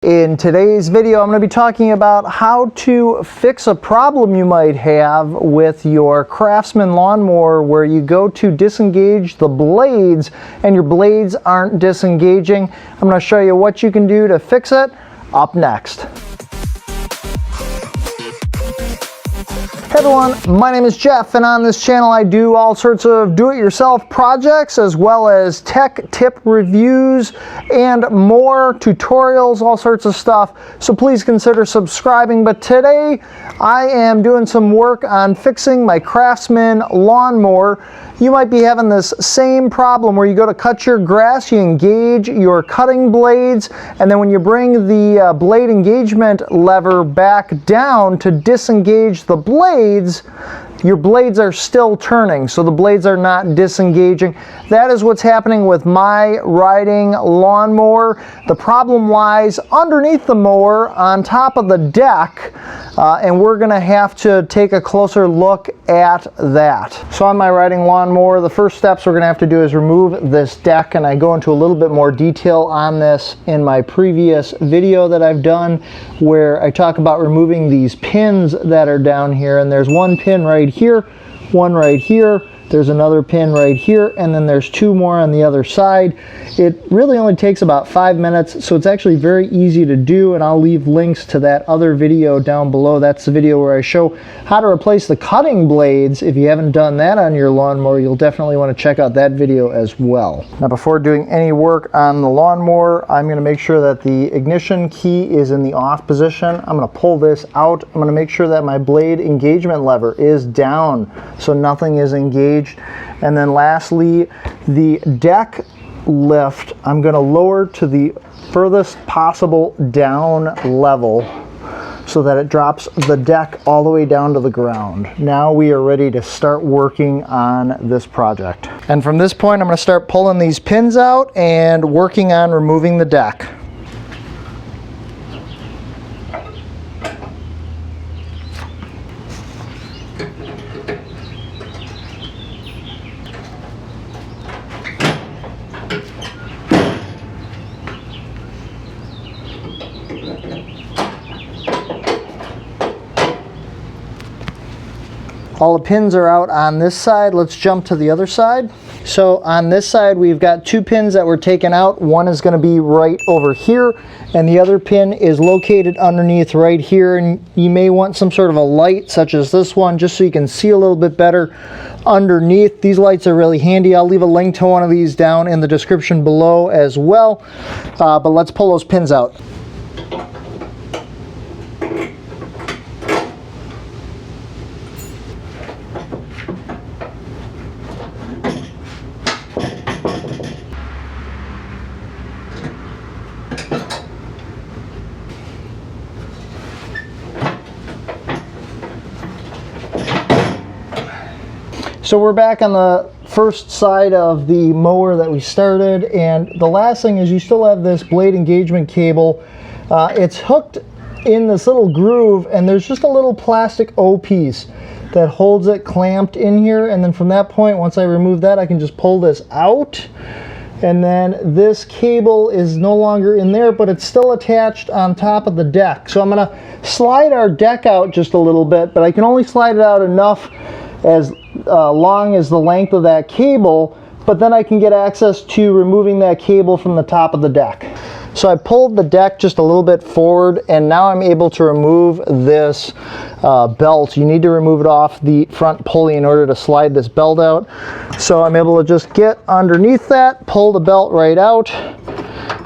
In today's video, I'm going to be talking about how to fix a problem you might have with your Craftsman lawnmower where you go to disengage the blades and your blades aren't disengaging. I'm going to show you what you can do to fix it up next. Hey everyone, my name is Jeff, and on this channel I do all sorts of do-it-yourself projects as well as tech tip reviews and more tutorials, all sorts of stuff, so please consider subscribing. But today I am doing some work on fixing my Craftsman lawnmower. You might be having this same problem where you go to cut your grass, you engage your cutting blades, and then when you bring the blade engagement lever back down to disengage the blades, your blades are still turning, so the blades are not disengaging. That is what's happening with my riding lawnmower. The problem lies underneath the mower on top of the deck, and we're going to have to take a closer look at that. So on my riding lawnmower, the first steps we're going to have to do is remove this deck, and I go into a little bit more detail on this in my previous video that I've done where I talk about removing these pins that are down here, and there's one pin right here, one right here, there's another pin right here, and then there's two more on the other side. It really only takes about 5 minutes, so it's actually very easy to do, and I'll leave links to that other video down below. That's the video where I show how to replace the cutting blades. If you haven't done that on your lawnmower, you'll definitely want to check out that video as well. Now, before doing any work on the lawnmower, I'm going to make sure that the ignition key is in the off position. I'm going to pull this out. I'm going to make sure that my blade engagement lever is down so nothing is engaged. And then lastly, the deck lift, I'm going to lower to the furthest possible down level so that it drops the deck all the way down to the ground. Now we are ready to start working on this project. And from this point, I'm going to start pulling these pins out and working on removing the deck. All the pins are out on this side. Let's jump to the other side. So on this side, we've got two pins that were taken out. One is going to be right over here, and the other pin is located underneath right here. And you may want some sort of a light, such as this one, just so you can see a little bit better underneath. These lights are really handy. I'll leave a link to one of these down in the description below as well. But let's pull those pins out. So we're back on the first side of the mower that we started, and the last thing is you still have this blade engagement cable. It's hooked in this little groove, and there's just a little plastic O-piece that holds it clamped in here, and then from that point, once I remove that, I can just pull this out, and then this cable is no longer in there, but it's still attached on top of the deck. So I'm going to slide our deck out just a little bit, but I can only slide it out enough as long as the length of that cable, but then I can get access to removing that cable from the top of the deck. So I pulled the deck just a little bit forward, and now I'm able to remove this belt. You need to remove it off the front pulley in order to slide this belt out. So I'm able to just get underneath that, pull the belt right out,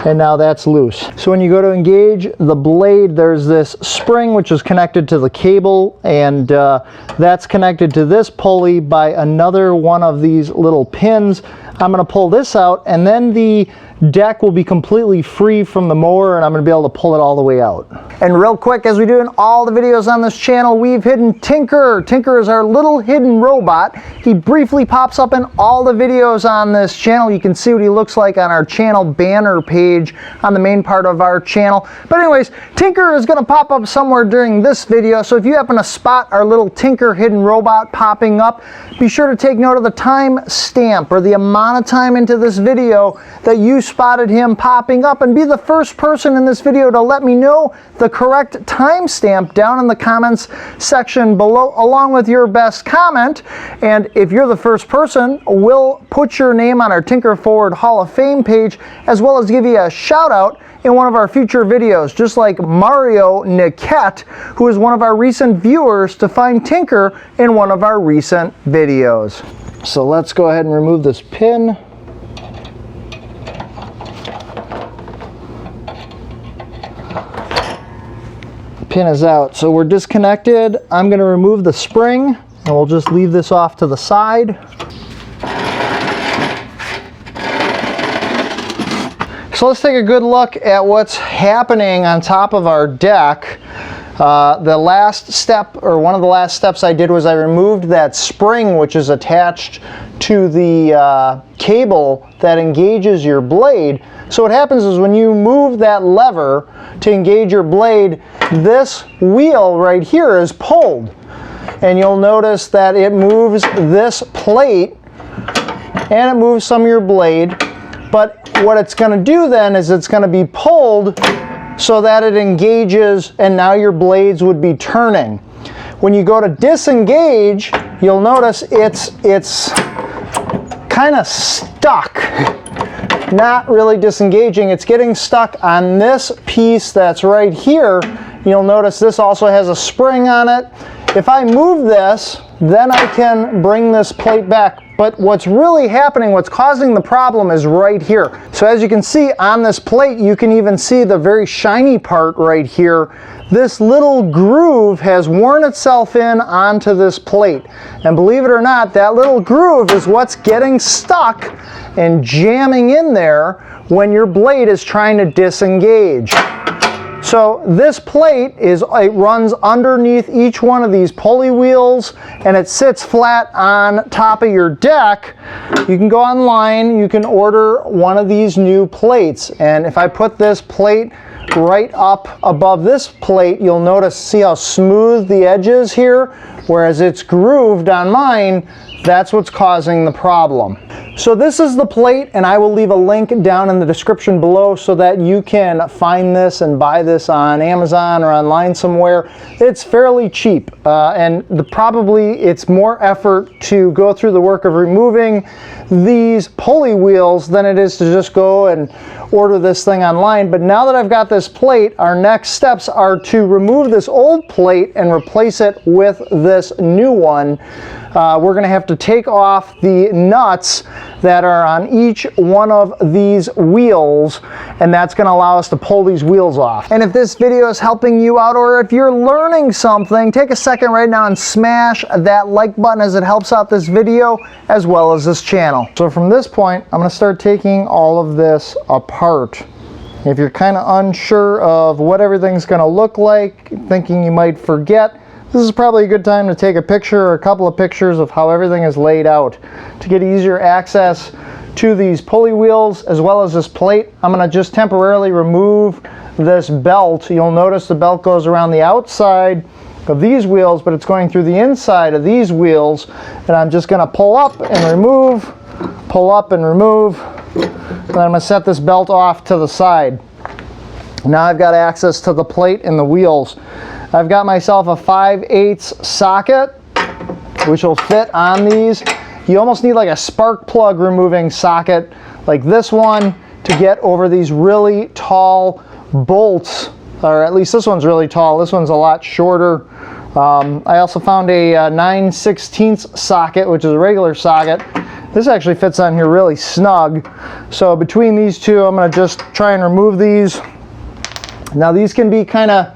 and now that's loose. So when you go to engage the blade, there's this spring which is connected to the cable, and that's connected to this pulley by another one of these little pins. I'm going to pull this out, and then the deck will be completely free from the mower, and I'm going to be able to pull it all the way out. And real quick, as we do in all the videos on this channel, we've hidden Tinker. Tinker is our little hidden robot. He briefly pops up in all the videos on this channel. You can see what he looks like on our channel banner page on the main part of our channel. But anyways, Tinker is going to pop up somewhere during this video, so if you happen to spot our little Tinker hidden robot popping up, be sure to take note of the time stamp or the amount of time into this video that you spotted him popping up, and be the first person in this video to let me know the correct timestamp down in the comments section below, along with your best comment. And if you're the first person, we'll put your name on our Tinker Forward Hall of Fame page, as well as give you a shout out in one of our future videos, just like Mario Niquette, who is one of our recent viewers to find Tinker in one of our recent videos. So let's go ahead and remove this pin. The pin is out, so we're disconnected. I'm going to remove the spring, and we'll just leave this off to the side. So let's take a good look at what's happening on top of our deck. The last step, or one of the last steps I did, was I removed that spring which is attached to the cable that engages your blade. So what happens is when you move that lever to engage your blade, this wheel right here is pulled. And you'll notice that it moves this plate and it moves some of your blade. But what it's going to do then is it's going to be pulled so that it engages, and now your blades would be turning. When you go to disengage, you'll notice it's kind of stuck. Not really disengaging, it's getting stuck on this piece that's right here. You'll notice this also has a spring on it. If I move this, then I can bring this plate back. But what's really happening, what's causing the problem, is right here. So as you can see on this plate, you can even see the very shiny part right here. This little groove has worn itself in onto this plate. And believe it or not, that little groove is what's getting stuck and jamming in there when your blade is trying to disengage. So this plate it runs underneath each one of these pulley wheels, and it sits flat on top of your deck. You can go online, you can order one of these new plates, and if I put this plate right up above this plate, you'll notice, see how smooth the edge is here? Whereas it's grooved on mine, that's what's causing the problem. So this is the plate, and I will leave a link down in the description below so that you can find this and buy this on Amazon or online somewhere. It's fairly cheap, and probably it's more effort to go through the work of removing these pulley wheels than it is to just go and order this thing online. But now that I've got this plate, our next steps are to remove this old plate and replace it with this new one. We're going to have to take off the nuts that are on each one of these wheels, and that's going to allow us to pull these wheels off. And if this video is helping you out, or if you're learning something, take a second right now and smash that like button, as it helps out this video as well as this channel. So from this point, I'm going to start taking all of this apart. If you're kind of unsure of what everything's going to look like, thinking you might forget, this is probably a good time to take a picture or a couple of pictures of how everything is laid out to get easier access to these pulley wheels as well as this plate. I'm going to just temporarily remove this belt. You'll notice the belt goes around the outside of these wheels, but it's going through the inside of these wheels, and I'm just going to pull up and remove, pull up and remove, and then I'm going to set this belt off to the side. Now I've got access to the plate and the wheels. I've got myself a 5/8 socket, which will fit on these. You almost need like a spark plug removing socket like this one to get over these really tall bolts, or at least this one's really tall. This one's a lot shorter. I also found a 9/16 socket, which is a regular socket. This actually fits on here really snug. So between these two, I'm going to just try and remove these. Now these can be kind of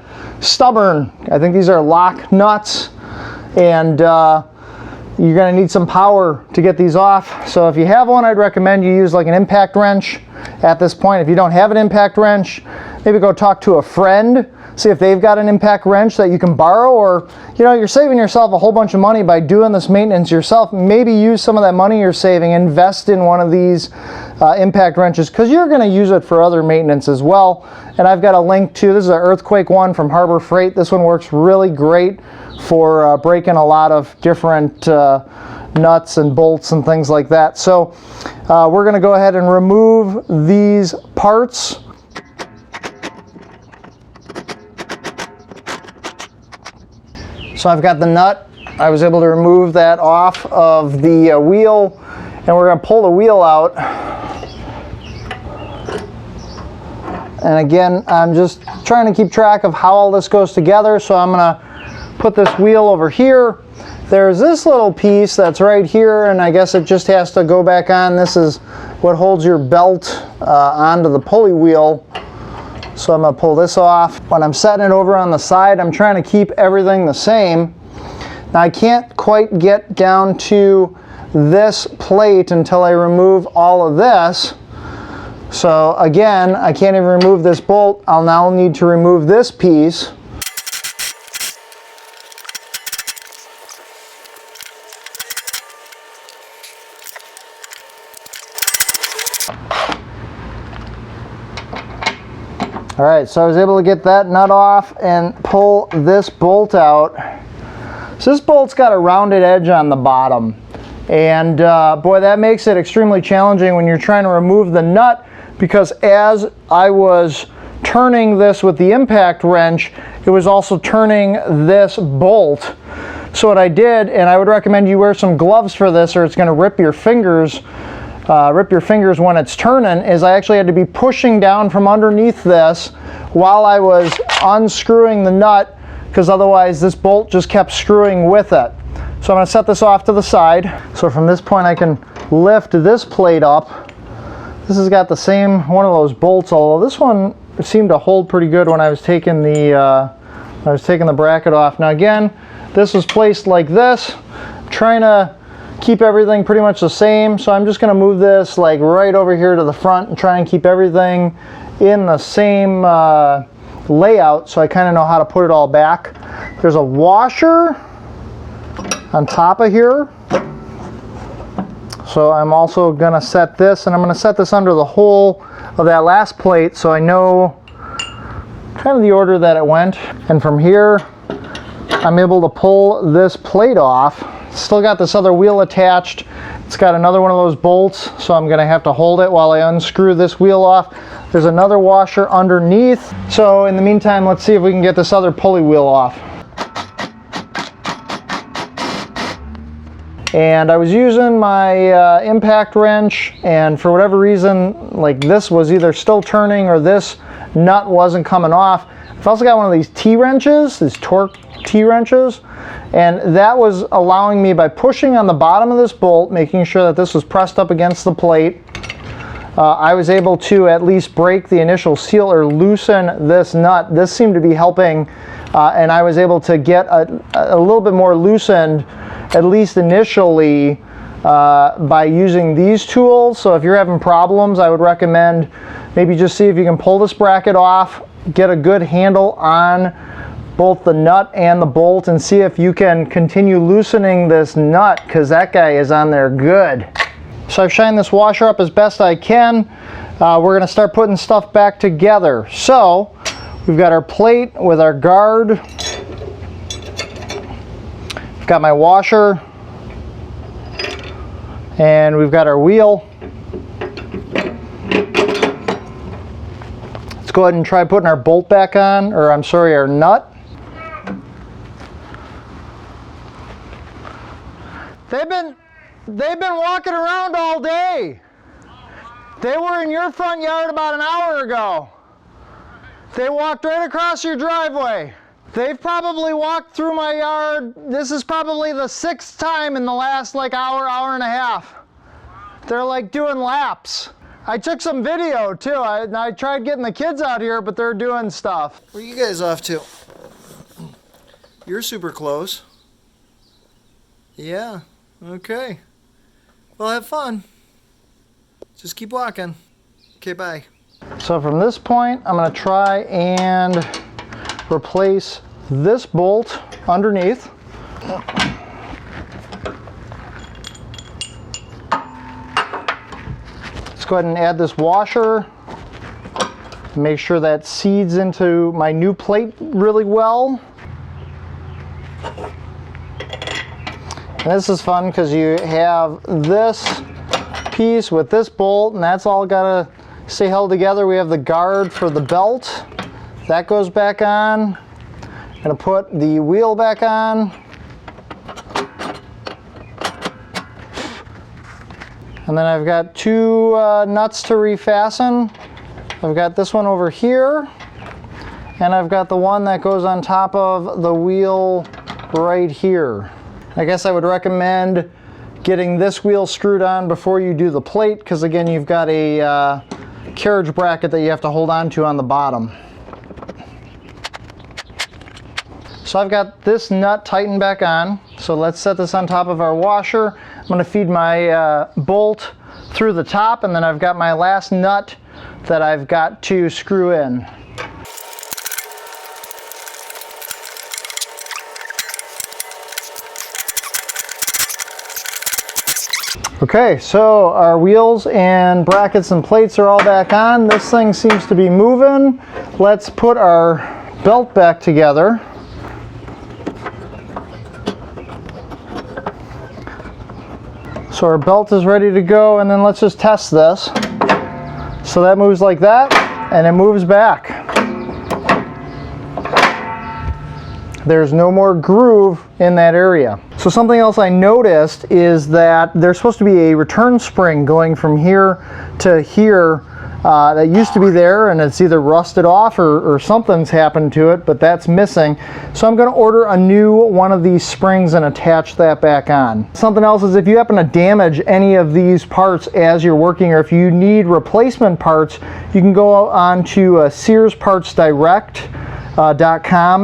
stubborn. I think these are lock nuts, and you're going to need some power to get these off. So if you have one, I'd recommend you use like an impact wrench at this point. If you don't have an impact wrench, maybe go talk to a friend, see if they've got an impact wrench that you can borrow, or you're saving yourself a whole bunch of money by doing this maintenance yourself. Maybe use some of that money you're saving, invest in one of these impact wrenches, because you're going to use it for other maintenance as well. And I've got a link to, this is an Earthquake one from Harbor Freight. This one works really great for breaking a lot of different nuts and bolts and things like that. So we're going to go ahead and remove these parts. So I've got the nut. I was able to remove that off of the wheel, and we're going to pull the wheel out. And again, I'm just trying to keep track of how all this goes together. So I'm going to put this wheel over here. There's this little piece that's right here, and I guess it just has to go back on. This is what holds your belt onto the pulley wheel. So I'm going to pull this off. When I'm setting it over on the side, I'm trying to keep everything the same. Now I can't quite get down to this plate until I remove all of this. So again, I can't even remove this bolt. I'll now need to remove this piece. All right, so I was able to get that nut off and pull this bolt out. So this bolt's got a rounded edge on the bottom. And boy, that makes it extremely challenging when you're trying to remove the nut, because as I was turning this with the impact wrench, it was also turning this bolt. So what I did, and I would recommend you wear some gloves for this or it's going to rip your fingers when it's turning, is I actually had to be pushing down from underneath this while I was unscrewing the nut, because otherwise this bolt just kept screwing with it. So I'm going to set this off to the side. So from this point I can lift this plate up. This has got the same one of those bolts, although this one seemed to hold pretty good when I was taking the bracket off. Now again, this was placed like this, trying to keep everything pretty much the same. So I'm just going to move this like right over here to the front and try and keep everything in the same layout, so I kind of know how to put it all back. There's a washer on top of here. So I'm also going to set this, and I'm going to set this under the hole of that last plate so I know kind of the order that it went. And from here, I'm able to pull this plate off. Still got this other wheel attached. It's got another one of those bolts, so I'm going to have to hold it while I unscrew this wheel off. There's another washer underneath. So in the meantime, let's see if we can get this other pulley wheel off. And I was using my impact wrench, and for whatever reason, like this was either still turning or this nut wasn't coming off. I've also got one of these T-wrenches, these torque T-wrenches, and that was allowing me, by pushing on the bottom of this bolt, making sure that this was pressed up against the plate, I was able to at least break the initial seal or loosen this nut. This seemed to be helping, and I was able to get a little bit more loosened, at least initially, by using these tools. So if you're having problems, I would recommend maybe just see if you can pull this bracket off, get a good handle on both the nut and the bolt, and see if you can continue loosening this nut, because that guy is on there good. So I've shined this washer up as best I can. We're going to start putting stuff back together. So we've got our plate with our guard. I've got my washer, and we've got our wheel. Let's go ahead and try putting our bolt back on, or I'm sorry, our nut. They've been walking around all day. They were in your front yard about an hour ago. They walked right across your driveway. They've probably walked through my yard. This is probably the 6th time in the last like hour and a half. They're like doing laps. I took some video too. I tried getting the kids out here, but they're doing stuff. Where are you guys off to? You're super close. Yeah, okay. Well, have fun. Just keep walking. Okay, bye. So from this point, I'm going to try and replace this bolt underneath. Let's go ahead and add this washer. Make sure that seeds into my new plate really well. And this is fun because you have this piece with this bolt, and that's all got to stay held together. We have the guard for the belt. That goes back on. Gonna put the wheel back on. And then I've got two nuts to refasten. I've got this one over here, and I've got the one that goes on top of the wheel right here. I guess I would recommend getting this wheel screwed on before you do the plate, because again, you've got a carriage bracket that you have to hold on to on the bottom. So I've got this nut tightened back on. So let's set this on top of our washer. I'm going to feed my bolt through the top, and then I've got my last nut that I've got to screw in. Okay, so our wheels and brackets and plates are all back on. This thing seems to be moving. Let's put our belt back together. So our belt is ready to go, and then let's just test this. So that moves like that, and it moves back. There's no more groove in that area. So something else I noticed is that there's supposed to be a return spring going from here to here that used to be there, and it's either rusted off or something's happened to it, but that's missing. So I'm going to order a new one of these springs and attach that back on. Something else is if you happen to damage any of these parts as you're working, or if you need replacement parts, you can go on to Sears Parts Direct.com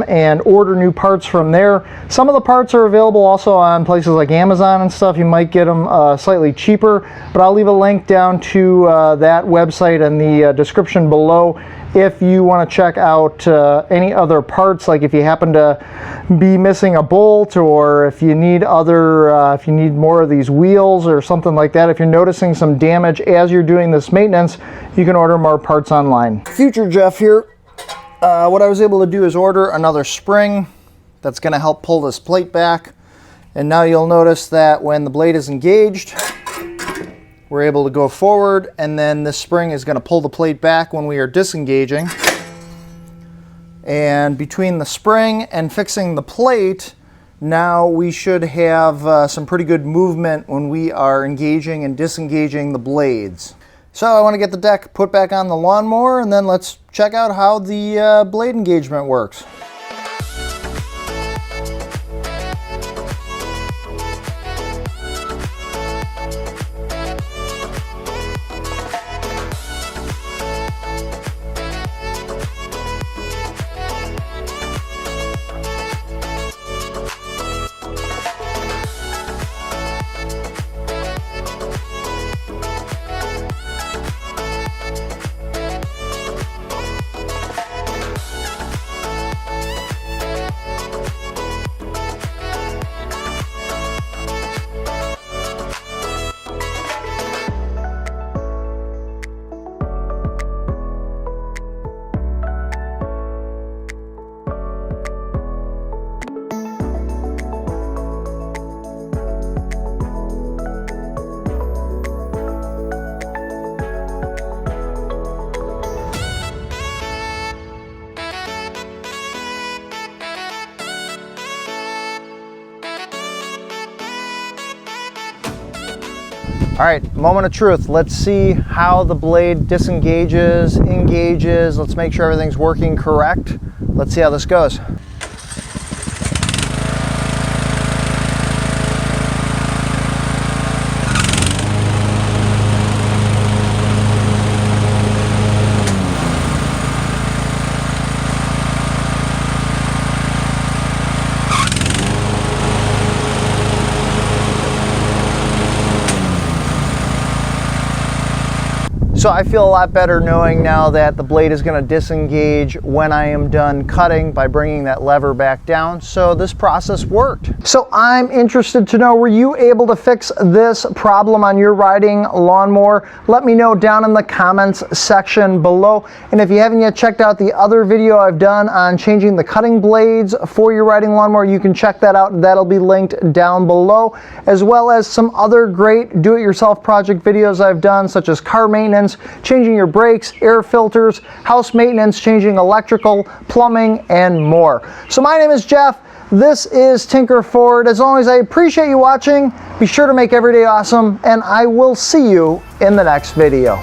and order new parts from there. Some of the parts are available also on places like Amazon and stuff. You might get them slightly cheaper, but I'll leave a link down to that website in the description below if you want to check out any other parts, like if you happen to be missing a bolt, or if you need if you need more of these wheels or something like that. If you're noticing some damage as you're doing this maintenance, you can order more parts online. Future Jeff here. What I was able to do is order another spring that's going to help pull this plate back. And now you'll notice that when the blade is engaged, we're able to go forward, and then this spring is going to pull the plate back when we are disengaging. And between the spring and fixing the plate, now we should have some pretty good movement when we are engaging and disengaging the blades. So I want to get the deck put back on the lawnmower, and then let's check out how the blade engagement works. All right, moment of truth. Let's see how the blade disengages, engages. Let's make sure everything's working correct. Let's see how this goes. So I feel a lot better knowing now that the blade is going to disengage when I am done cutting by bringing that lever back down. So this process worked. So I'm interested to know, were you able to fix this problem on your riding lawnmower? Let me know down in the comments section below. And if you haven't yet checked out the other video I've done on changing the cutting blades for your riding lawnmower, you can check that out. That'll be linked down below, as well as some other great do-it-yourself project videos I've done, such as car maintenance, changing your brakes, air filters, house maintenance, changing electrical, plumbing, and more. So my name is Jeff. This is Tinker Ford. As always, I appreciate you watching. Be sure to make every day awesome, and I will see you in the next video.